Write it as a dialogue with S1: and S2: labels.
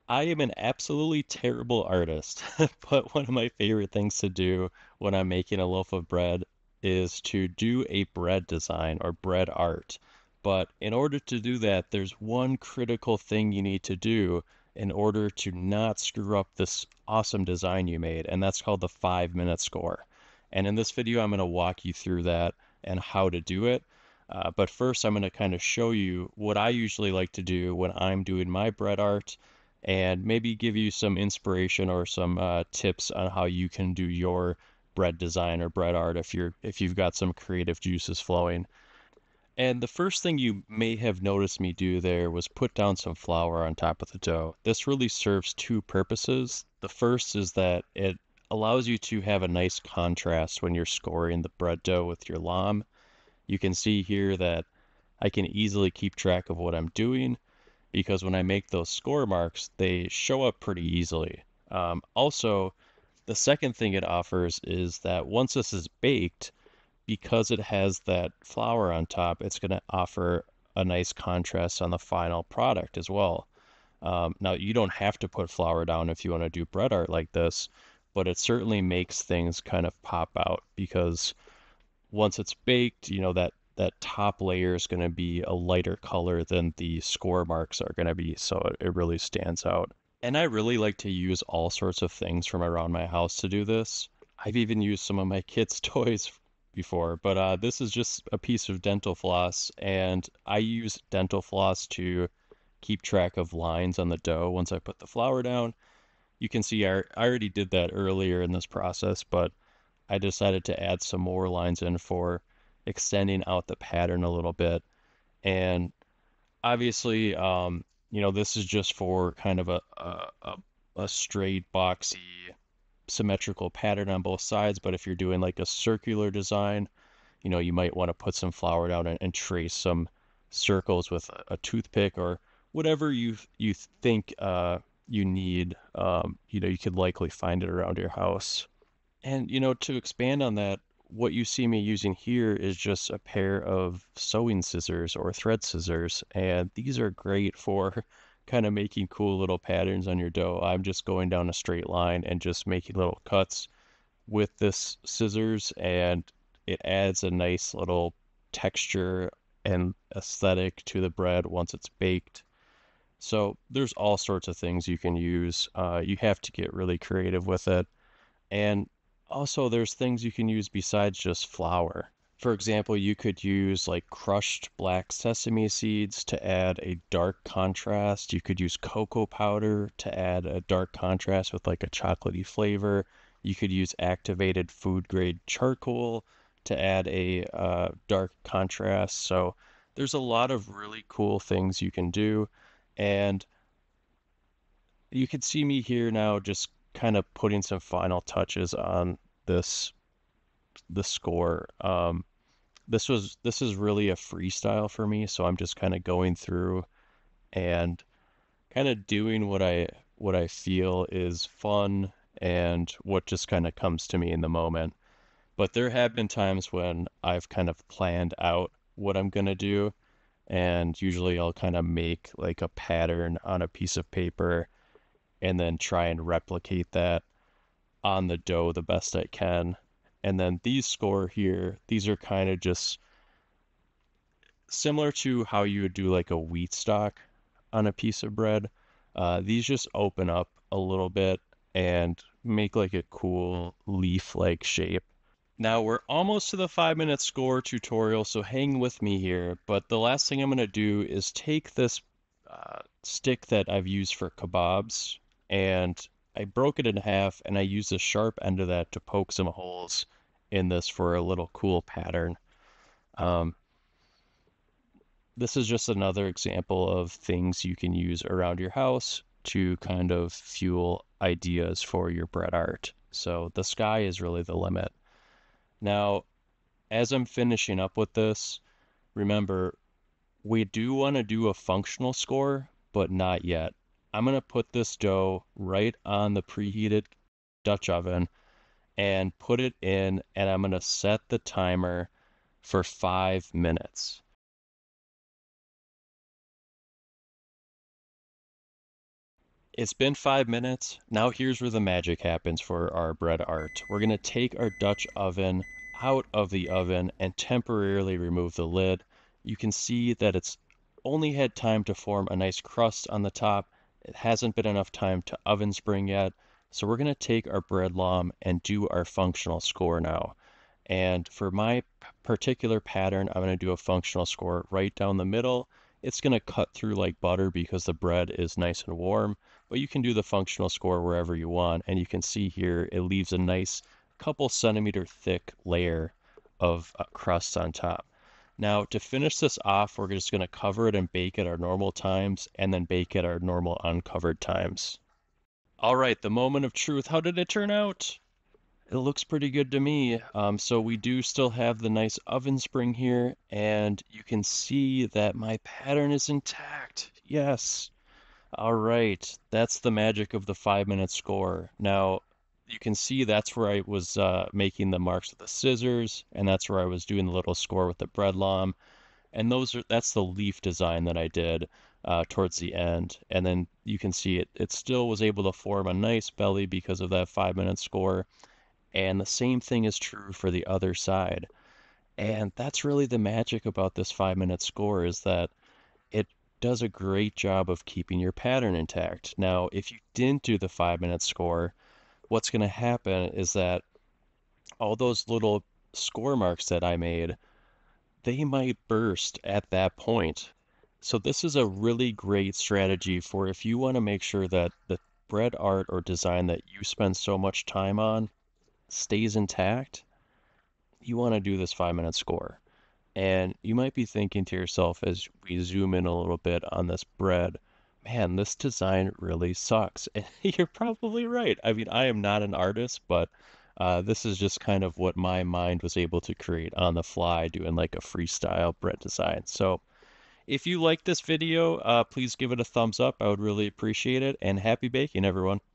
S1: I am an absolutely terrible artist, but one of my favorite things to do when I'm making a loaf of bread is to do a bread design or bread art. But in order to do that, there's one critical thing you need to do in order to not screw up this awesome design you made, and that's called the 5 minute score. And in this video, I'm going to walk you through that and how to do it. But first, I'm going to kind of show you what I usually like to do when I'm doing my bread art and maybe give you some inspiration or some tips on how you can do your bread design or bread art if you've got some creative juices flowing. And the first thing you may have noticed me do there was put down some flour on top of the dough. This really serves two purposes. The first is that it allows you to have a nice contrast when you're scoring the bread dough with your lamb. You can see here that I can easily keep track of what I'm doing because when I make those score marks, they show up pretty easily. Also, the second thing it offers is that once this is baked, because it has that flour on top, it's going to offer a nice contrast on the final product as well. Now, you don't have to put flour down if you want to do bread art like this, but it certainly makes things kind of pop out because once it's baked, that top layer is going to be a lighter color than the score marks are going to be, so it really stands out. And I really like to use all sorts of things from around my house to do this. I've even used some of my kids' toys before, but this is just a piece of dental floss, and I use dental floss to keep track of lines on the dough once I put the flour down. You can see I already did that earlier in this process, but I decided to add some more lines in for extending out the pattern a little bit. And obviously, this is just for kind of a straight, boxy, symmetrical pattern on both sides. But if you're doing like a circular design, you might want to put some flour down and trace some circles with a toothpick or whatever you think you need. You could likely find it around your house. And, to expand on that, what you see me using here is just a pair of sewing scissors or thread scissors. And these are great for kind of making cool little patterns on your dough. I'm just going down a straight line and just making little cuts with this scissors, and it adds a nice little texture and aesthetic to the bread once it's baked. So there's all sorts of things you can use. You have to get really creative with it. And also, there's things you can use besides just flour. For example, you could use like crushed black sesame seeds to add a dark contrast. You could use cocoa powder to add a dark contrast with like a chocolatey flavor. You could use activated food grade charcoal to add a dark contrast. So there's a lot of really cool things you can do. And you can see me here now just kind of putting some final touches on this the score. This is really a freestyle for me, so I'm just kind of going through and kind of doing what I feel is fun and what just kind of comes to me in the moment. But there have been times when I've kind of planned out what I'm gonna do, and usually I'll kind of make like a pattern on a piece of paper and then try and replicate that on the dough the best I can. And then these score here, these are kind of just similar to how you would do like a wheat stock on a piece of bread. These just open up a little bit and make like a cool leaf-like shape. Now we're almost to the 5 minute score tutorial, so hang with me here. But the last thing I'm going to do is take this stick that I've used for kebabs, and I broke it in half, and I used the sharp end of that to poke some holes in this for a little cool pattern. Um, this is just another example of things you can use around your house to kind of fuel ideas for your bread art. So the sky is really the limit. Now, as I'm finishing up with this, remember, we do want to do a functional score, but not yet. I'm going to put this dough right on the preheated Dutch oven and put it in, and I'm going to set the timer for 5 minutes. It's been 5 minutes. Now here's where the magic happens for our bread art. We're gonna take our Dutch oven out of the oven and temporarily remove the lid. You can see that it's only had time to form a nice crust on the top. It hasn't been enough time to oven spring yet. So we're gonna take our bread loam and do our functional score now. And for my particular pattern, I'm going to do a functional score right down the middle. It's going to cut through like butter because the bread is nice and warm, but you can do the functional score wherever you want. And you can see here, it leaves a nice couple centimeter thick layer of crust on top. Now, to finish this off, we're just going to cover it and bake at our normal times and then bake at our normal uncovered times. All right, the moment of truth. How did it turn out? It looks pretty good to me. So we do still have the nice oven spring here, and you can see that my pattern is intact. Yes. All right. That's the magic of the 5 minute score. Now, you can see that's where I was making the marks with the scissors, and that's where I was doing the little score with the bread loom. And that's the leaf design that I did towards the end. And then you can see it still was able to form a nice belly because of that 5 minute score. And the same thing is true for the other side. And that's really the magic about this 5 minute score is that it does a great job of keeping your pattern intact. Now, if you didn't do the 5 minute score, what's going to happen is that all those little score marks that I made, they might burst at that point. So this is a really great strategy for if you want to make sure that the bread art or design that you spend so much time on stays intact. You want to do this 5 minute score. And you might be thinking to yourself as we zoom in a little bit on this bread, man, this design really sucks. And you're probably right. I mean, I am not an artist, but this is just kind of what my mind was able to create on the fly, doing like a freestyle bread design. So if you like this video, please give it a thumbs up. I would really appreciate it. And happy baking, everyone.